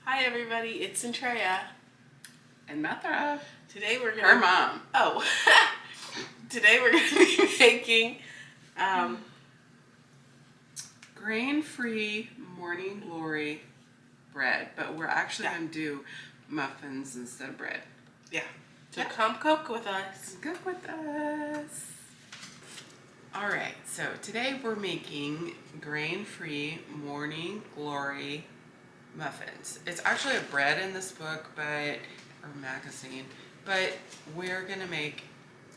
Hi everybody, it's Centrea. And Methra. Today we're gonna... Her mom. Oh. Today we're gonna be making grain-free Morning Glory bread, but we're actually gonna do muffins instead of bread. Yeah. So come cook with us. Cook with us. All right, so today we're making grain-free Morning Glory muffins. It's actually a bread in this book, or magazine, but we're gonna make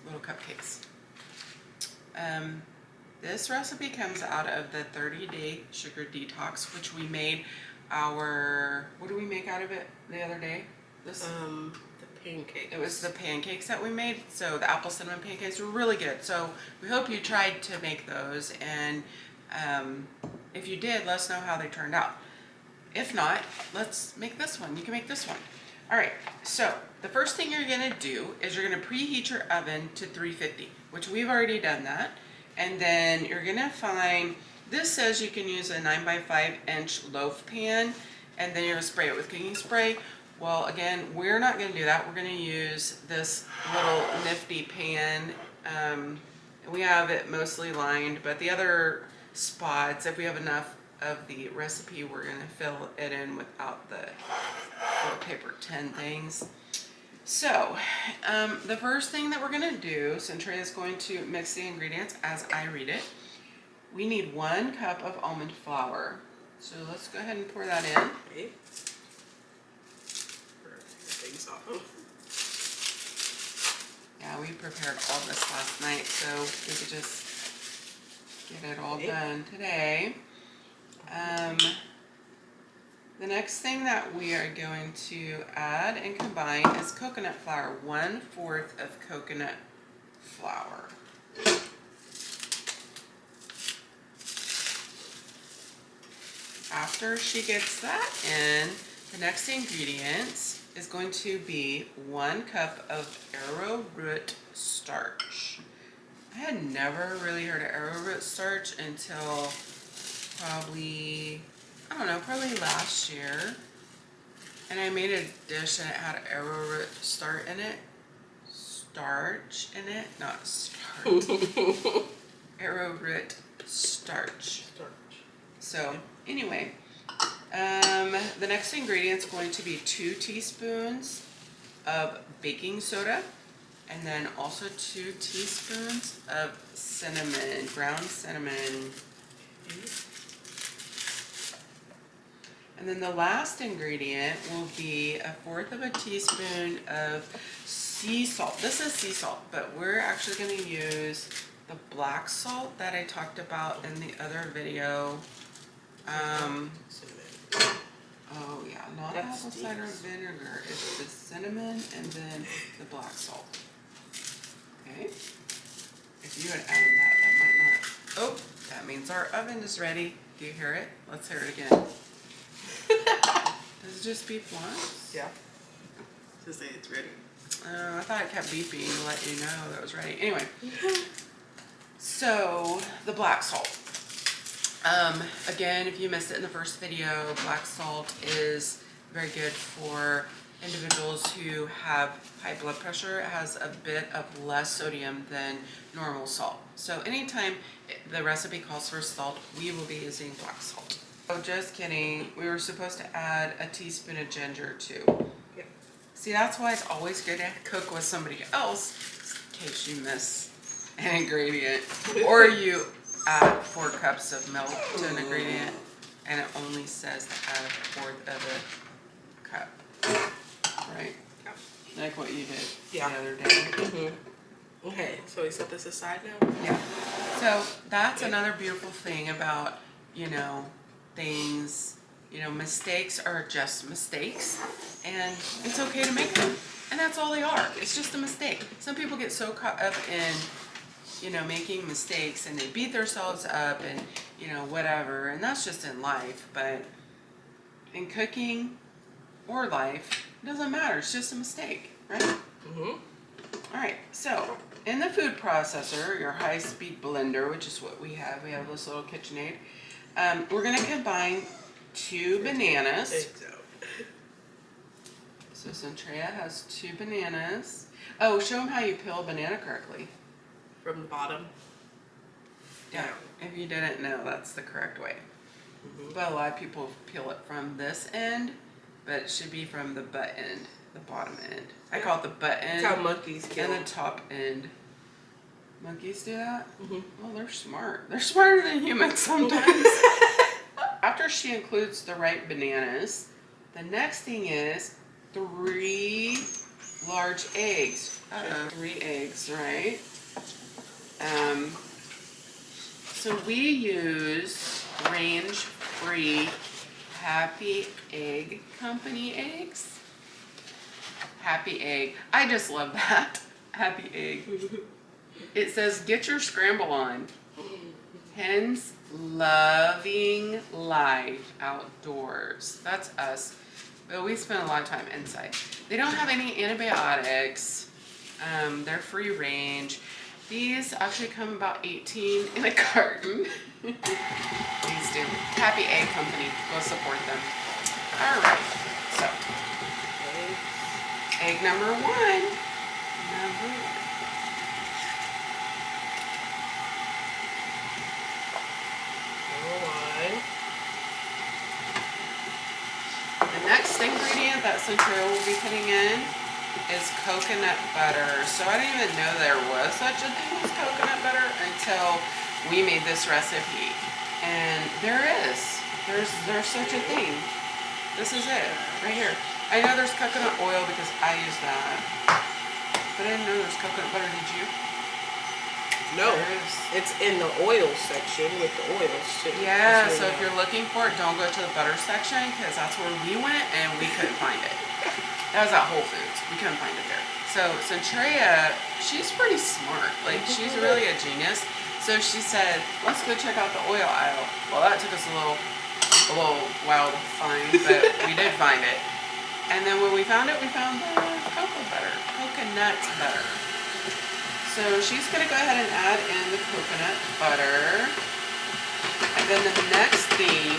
little cupcakes. This recipe comes out of the 30-day sugar detox, which we made what did we make out of it the other day? The pancakes. It was the pancakes that we made. So the apple cinnamon pancakes were really good. So we hope you tried to make those, and if you did, let us know how they turned out. If not, let's make this one. You can make this one. All right, so the first thing you're gonna do is you're gonna preheat your oven to 350, which we've already done that. And then you're gonna find, this says you can use a 9x5 inch loaf pan, and then you're gonna spray it with cooking spray. Well, again, we're not gonna do that. We're gonna use this little nifty pan. We have it mostly lined, but the other spots, if we have enough of the recipe, we're gonna fill it in without the little paper tin things. So, the first thing that we're gonna do, Centrea is going to mix the ingredients as I read it. We need 1 cup of almond flour. So let's go ahead and pour that in. Okay. Yeah, we prepared all this last night, so we could just get it all done today. The next thing that we are going to add and combine is coconut flour, 1/4 of coconut flour. After she gets that in, the next ingredients is going to be 1 cup of arrowroot starch. I had never really heard of arrowroot starch until probably last year. And I made a dish and it had arrowroot starch in it. Not starch. Arrowroot starch. So anyway, the next ingredient is going to be 2 teaspoons of baking soda, and then also 2 teaspoons of cinnamon, ground cinnamon. And then the last ingredient will be 1/4 of a teaspoon of sea salt. This is sea salt, but we're actually going to use the black salt that I talked about in the other video. Oh yeah, not apple cider vinegar. It's the cinnamon and then the black salt. Okay. If you had added that might not. Oh, that means our oven is ready. Do you hear it? Let's hear it again. Does it just beep once? Yeah. To say it's ready. I thought it kept beeping to let you know that it was ready. Anyway, so the black salt. Again, if you missed it in the first video, black salt is very good for individuals who have high blood pressure. It has a bit of less sodium than normal salt. So anytime the recipe calls for salt, we will be using black salt. Oh, just kidding. We were supposed to add a teaspoon of ginger too. Yep. See, that's why it's always good to cook with somebody else in case you miss an ingredient. Or you add 4 cups of milk to an ingredient and it only says to add 1/4 of a cup. Right? Yep. Like what you did the other day. Mm-hmm. Okay, so we set this aside now? Yeah. So that's another beautiful thing about, things, mistakes are just mistakes, and it's okay to make them. And that's all they are. It's just a mistake. Some people get so caught up in, making mistakes, and they beat themselves up and, whatever, and that's just in life. But in cooking or life, it doesn't matter. It's just a mistake, right? Mm-hmm. All right, so in the food processor, your high-speed blender, which is what we have this little KitchenAid, we're going to combine 2 bananas So Centrea has 2 bananas. Oh, show them how you peel a banana correctly. From the bottom. Yeah, if you didn't know, that's the correct way. Mm-hmm. But a lot of people peel it from this end, but it should be from the butt end, the bottom end. I call it the butt end. That's how monkeys kill. And the top end. Monkeys do that? Mm-hmm. Well, they're smart. They're smarter than humans sometimes. After she includes the right bananas, the next thing is 3 large eggs. 3 eggs, right? So we use range-free Happy Egg Company eggs. Happy Egg. I just love that. Happy Egg. It says, get your scramble on. Hens loving life outdoors. That's us. But we spend a lot of time inside. They don't have any antibiotics. They're free range. These actually come about 18 in a carton. These do. Happy Egg Company. Go support them. All right. So, egg number 1. The next ingredient that Centrea will be putting in is coconut butter. So I didn't even know there was such a thing as coconut butter until we made this recipe. And there is. There's such a thing. This is it, right here. I know there's coconut oil because I use that. But I didn't know there's coconut butter, did you? No, it's in the oil section with the oils too. Yeah, so if you're looking for it, don't go to the butter section because that's where we went and we couldn't find it. That was at Whole Foods. We couldn't find it there. So Centrea, she's pretty smart. Like, she's really a genius. So she said, let's go check out the oil aisle. Well, that took us a little while to find, but we did find it. And then when we found it, we found the coconut butter. So she's going to go ahead and add in the coconut butter. And then the next thing,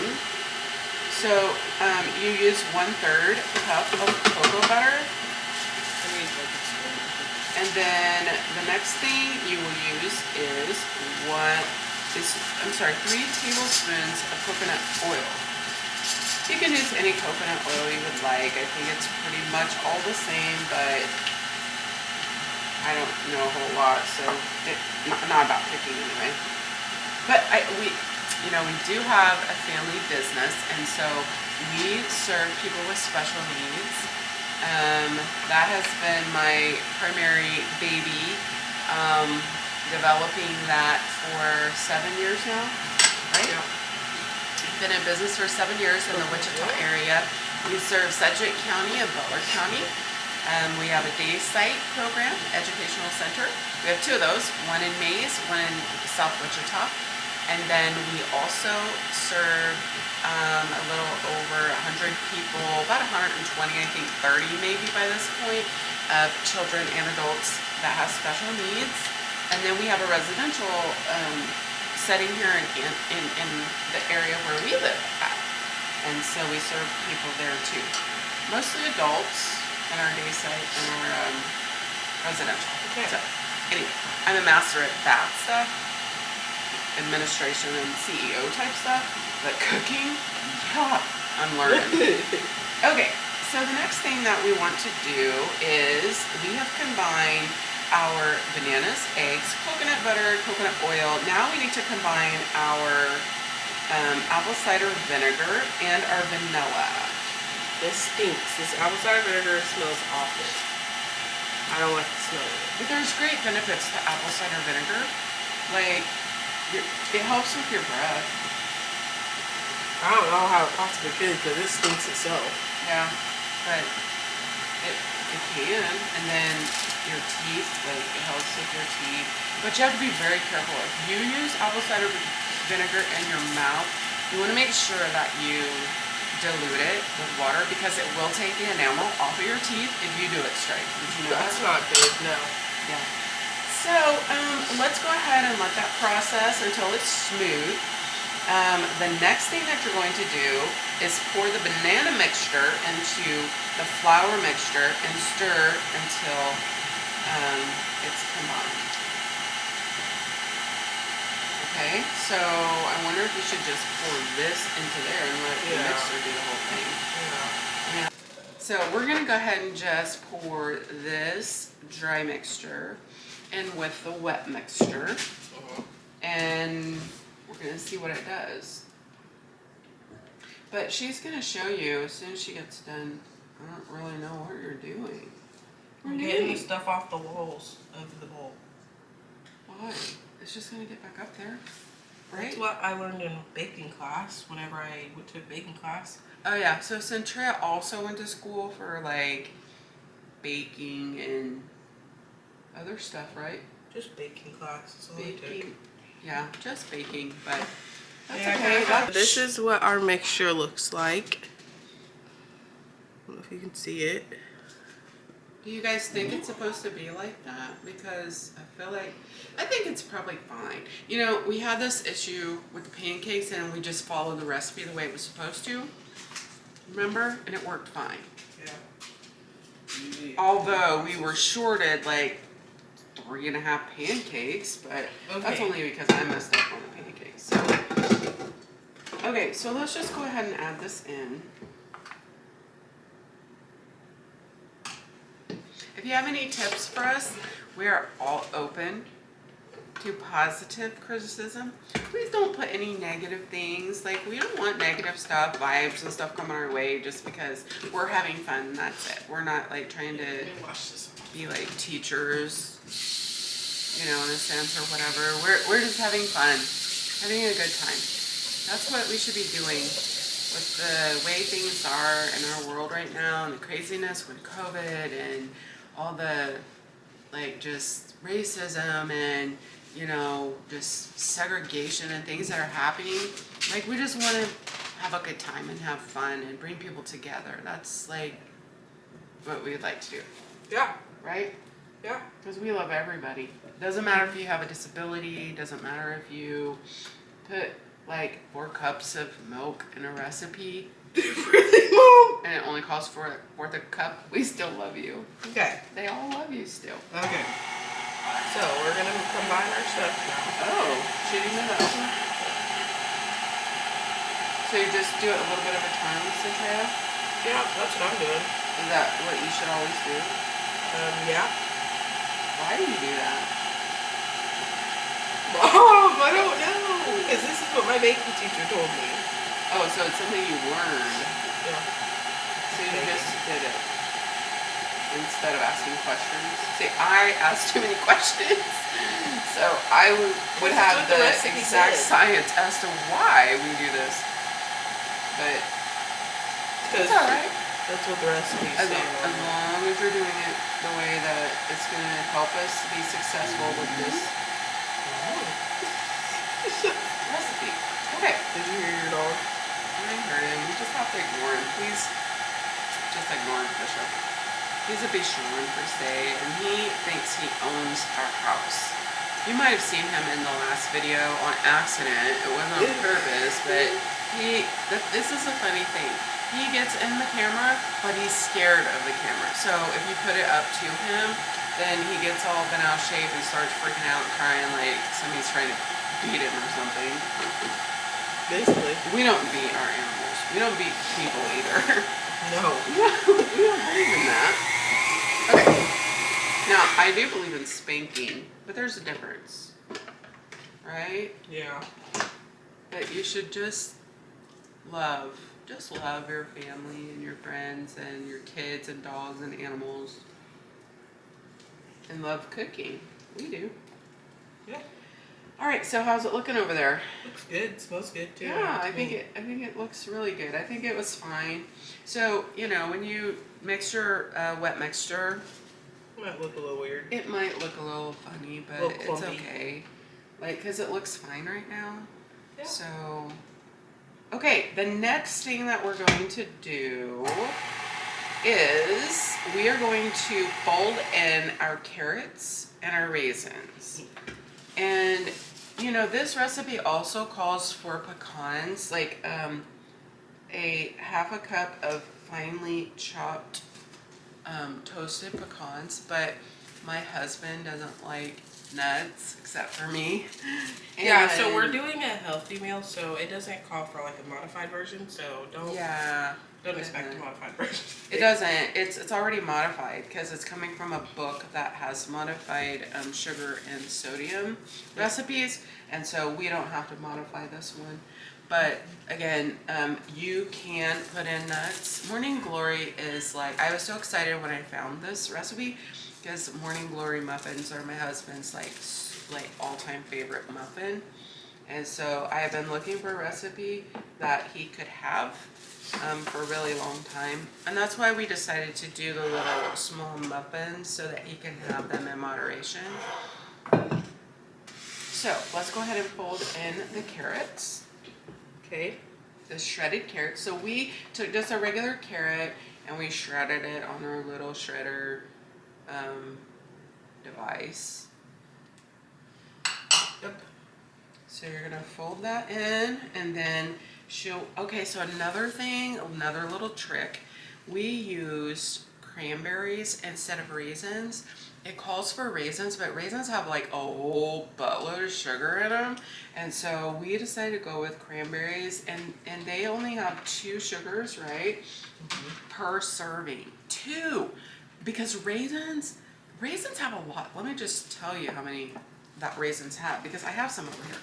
so you use 1/3 cup of cocoa butter. And then the next thing you will use is 3 tablespoons of coconut oil. You can use any coconut oil you would like. I think it's pretty much all the same, but I don't know a whole lot, so not about cooking anyway. But we do have a family business, and so we serve people with special needs. That has been my primary baby, developing that for 7 years now, right? Yeah. Been in business for 7 years in the Wichita area. We serve Sedgwick County and Butler County. We have a day site program, educational center. We have 2 of those, one in Mays, one in South Wichita. And then we also serve a little over 100 people, about 120, I think 30 maybe by this point, of children and adults that have special needs. And then we have a residential setting here in the area where we live at. And so we serve people there too. Mostly adults in our day site and our residential. Okay. So anyway, I'm a master at that stuff, administration and CEO type stuff, but cooking, yeah, I'm learning. Okay, so the next thing that we want to do is we have combined our bananas, eggs, coconut butter, coconut oil. Now we need to combine our apple cider vinegar and our vanilla. This stinks. This apple cider vinegar smells awful. I don't like the smell of it. But there's great benefits to apple cider vinegar. Like, it helps with your breath. I don't know how it possibly could because it stinks itself. Yeah, but it can. And then your teeth, like, it helps with your teeth. But you have to be very careful. If you use apple cider vinegar in your mouth, you want to make sure that you dilute it with water because it will take the enamel off of your teeth if you do it straight. Did you know That's not good, no. Yeah. So let's go ahead and let that process until it's smooth. The next thing that you're going to do is pour the banana mixture into the flour mixture and stir until it's combined. Okay, so I wonder if you should just pour this into there and let the mixer do the whole thing. Yeah. So we're gonna go ahead and just pour this dry mixture in with the wet mixture, and we're gonna see what it does. But she's gonna show you as soon as she gets done. I don't really know what you're doing. I'm getting the stuff off the walls of the bowl. Why? It's just gonna get back up there, right? That's what I learned in baking class whenever I went to baking class. Oh yeah, so Centrea also went to school for like baking and other stuff, right? Just baking class. That's all I took. Baking, yeah, just baking, but that's Yeah, okay. This is what our mixture looks like. I don't know if you can see it. Do you guys think it's supposed to be like that? Because I think it's probably fine. You know, we had this issue with the pancakes and we just followed the recipe the way it was supposed to. Remember? And it worked fine. Yeah. Although we were shorted like 3.5 pancakes, but that's only because I messed up on the pancakes. So, okay, so let's just go ahead and add this in. If you have any tips for us, we are all open to positive criticism. Please don't put any negative things. Like, we don't want negative stuff, vibes and stuff coming our way just because we're having fun and that's it. We're not like trying to be like teachers, you know, in a sense or whatever. We're just having fun, having a good time. That's what we should be doing with the way things are in our world right now and the craziness with COVID and all the like just racism and, you know, just segregation and things that are happening. Like, we just want to have a good time and have fun and bring people together. That's like what we'd like to do. Yeah. Right? Yeah. Because we love everybody. Doesn't matter if you have a disability, doesn't matter if you put like 4 cups of milk in a recipe. Really, Mom? And it only costs $4 a cup. We still love you. Okay. They all love you still. Okay. So we're gonna combine our stuff now. Oh, shooting it up. So you just do it a little bit at a time, Centrea? Yeah, that's what I'm doing. Is that what you should always do? Yeah. Why do you do that? Mom, I don't know. Because this is what my baking teacher told me. Oh, so it's something you learned. Yeah. So you just did it instead of asking questions. See, I asked too many questions. So I would have what the the recipe exact said. science as to why we do this. But it's alright. That's what the recipe As said. long as you're doing it the way that it's going to help us be successful with this recipe. Okay. Did you hear your dog? I heard him. You just have to ignore him. Please just ignore him, Bishop. He's a Bichon per se, and he thinks he owns our house. You might have seen him in the last video on accident. It wasn't on purpose, but this is a funny thing. He gets in the camera, but he's scared of the camera. So if you put it up to him, then he gets all bent out of shape and starts freaking out and crying like somebody's trying to beat him or something. Basically. We don't beat our animals. We don't beat people either. No. We don't believe in that. Okay. Now, I do believe in spanking, but there's a difference. Right? Yeah. But you should just love your family and your friends and your kids and dogs and animals. And love cooking. We do. Yeah. All right, so how's it looking over there? Looks good. Smells good too. Yeah, I think it looks really good. I think it was fine. So, you know, when you mix your wet mixture, It might look a little weird. it might look a little funny, but Little it's clumpy. okay. Like, because it looks fine right now. Yeah. So, okay, the next thing that we're going to do is we are going to fold in our carrots and our raisins. And You know, this recipe also calls for pecans, like a half a cup of finely chopped toasted pecans, but my husband doesn't like nuts except for me. Yeah, so we're doing a healthy meal, so it doesn't call for like a modified version, so don't expect a modified version. It doesn't. It's already modified because it's coming from a book that has modified sugar and sodium recipes, and so we don't have to modify this one. But again, you can put in nuts. Morning Glory is like, I was so excited when I found this recipe because Morning Glory muffins are my husband's like all-time favorite muffin. And so I have been looking for a recipe that he could have for a really long time. And that's why we decided to do the little small muffins so that he can have them in moderation. So let's go ahead and fold in the carrots. Okay. The shredded carrot. So we took just a regular carrot and we shredded it on our little shredder device. Yep. So you're gonna fold that in, and then okay, so another little trick. We used cranberries instead of raisins. It calls for raisins, but raisins have like a whole buttload of sugar in them. And so we decided to go with cranberries, and they only have 2 sugars, right? Per serving. 2! Because raisins have a lot. Let me just tell you how many that raisins have, because I have some over here.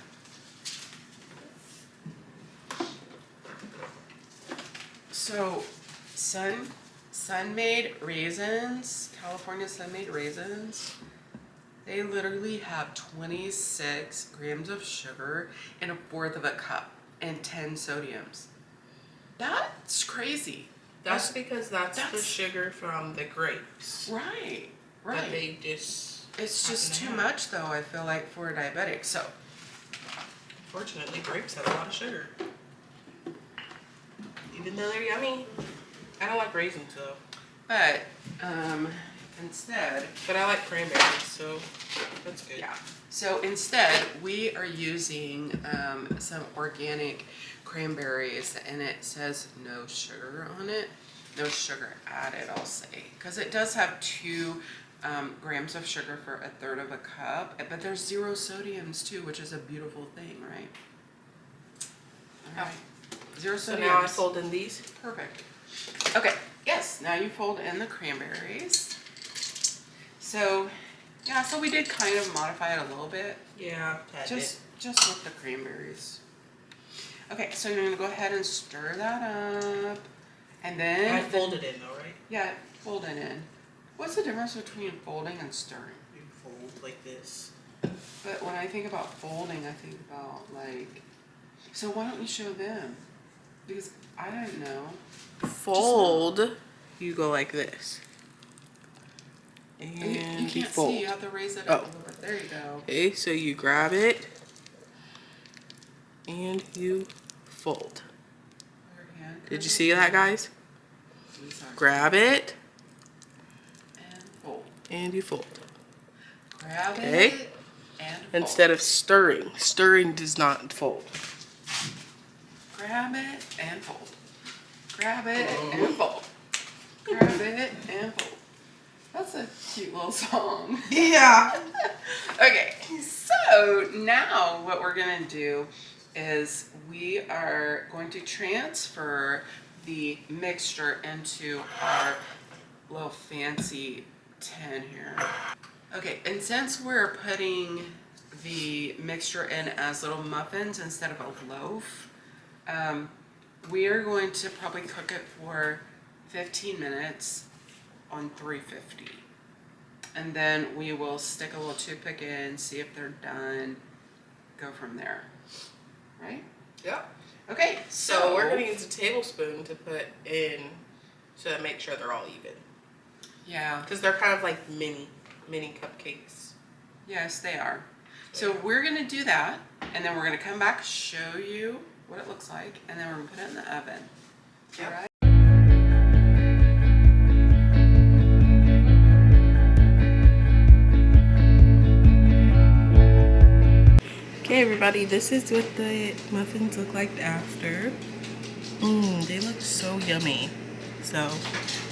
So Sun-made raisins, California Sun-made raisins, they literally have 26 grams of sugar in 1/4 of a cup and 10 sodiums. That's crazy. That's because that's the sugar from the grapes. Right. But they just... It's just too much though, I feel like, for a diabetic. So unfortunately, grapes have a lot of sugar. Even though they're yummy. I don't like raisins though. But instead... But I like cranberries, so that's good. Yeah. So instead, we are using some organic cranberries, and it says no sugar on it. No sugar added, I'll say. Because it does have 2 grams of sugar for 1/3 of a cup. But there's 0 sodiums too, which is a beautiful thing, right? All right. 0 sodiums. So now I fold in these? Perfect. Okay, yes, now you fold in the cranberries. So, yeah, so we did kind of modify it a little bit. Yeah, just with the cranberries. Okay, so you're gonna go ahead and stir that up. And then... I fold it in though, right? Yeah, fold it in. What's the difference between folding and stirring? You fold like this. But when I think about folding, I think about like... So why don't you show them? Because I don't know. Fold, you go like this. And you can't fold. see, you have to raise it up a little bit. There you go. Okay, so you grab it and you fold. Did you see that, guys? Grab it and fold. And you fold. Grab it and fold. Instead of stirring. Stirring does not fold. Grab it and fold. Grab it and fold. Grab it and fold. That's a cute little song. Yeah. Okay, so now what we're gonna do is we are going to transfer the mixture into our little fancy tin here. Okay, and since we're putting the mixture in as little muffins instead of a loaf, we are going to probably cook it for 15 minutes on 350. And then we will stick a little toothpick in, see if they're done, go from there. Right? Yep. Okay, so we're going to use a tablespoon to put in to make sure they're all even. Yeah. Because they're kind of like mini cupcakes. Yes, they are. So we're going to do that, and then we're going to come back, show you what it looks like, and then we're going to put it in the oven. Yep. All right? Okay, everybody, this is what the muffins look like after. They look so yummy. So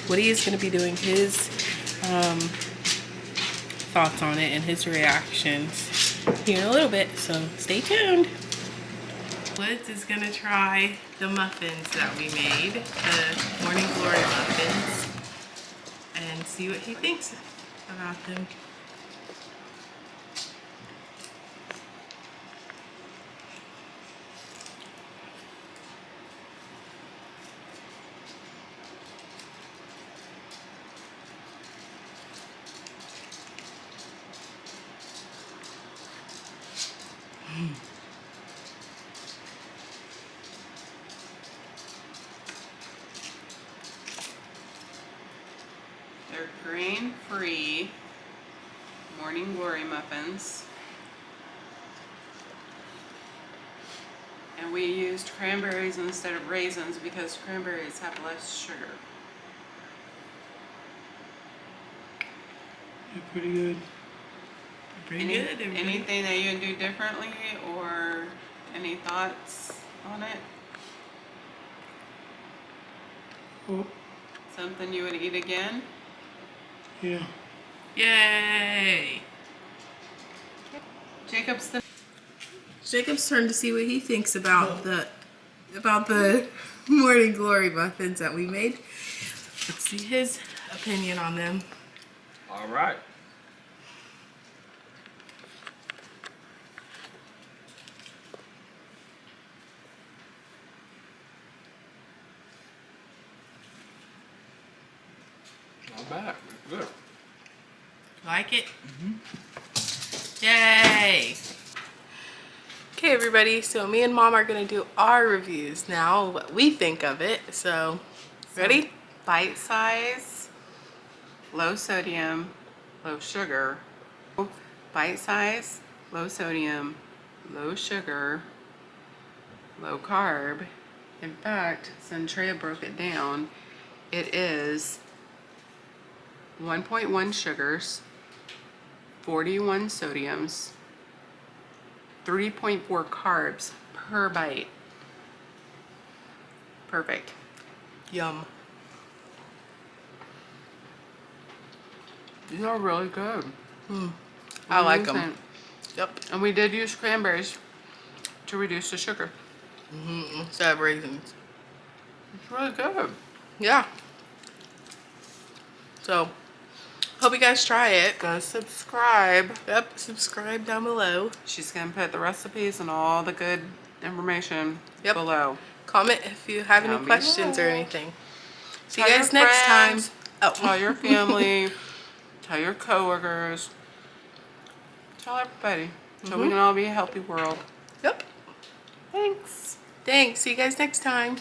Woody is going to be doing his thoughts on it and his reactions here in a little bit, so stay tuned. Woods is going to try the muffins that we made, the Morning Glory muffins, and see what he thinks about them. They're grain-free Morning Glory muffins. And we used cranberries instead of raisins because cranberries have less sugar. They're pretty good. Pretty good. Anything that you would do differently, or any thoughts on it? Oh, Something you would eat again? yeah. Yay! Jacob's turn to see what he thinks about the Morning Glory muffins that we made. Let's see his opinion on them. All right. Not bad. Good. Like it? Yay! Okay, everybody, so me and Mom are gonna do our reviews now, what we think of it. So, ready? Bite size, low sodium, low sugar. Bite size, low sodium, low sugar, low carb. In fact, Centrea broke it down. It is 1.1 sugars, 41 sodiums, 3.4 carbs per bite. Perfect. Yum. These are really good. I like them. Yep. And we did use cranberries to reduce the sugar. Instead of raisins. It's really good. Yeah. So, hope you guys try it. Go subscribe. Yep, subscribe down below. She's going to put the recipes and all the good information below. Comment if you have any Down questions or below. anything. See Tell you guys your next time. friends, Oh. Tell your family. Tell your coworkers. Tell everybody. So we can all be a healthy world. Yep. Thanks. Thanks. See you guys next time.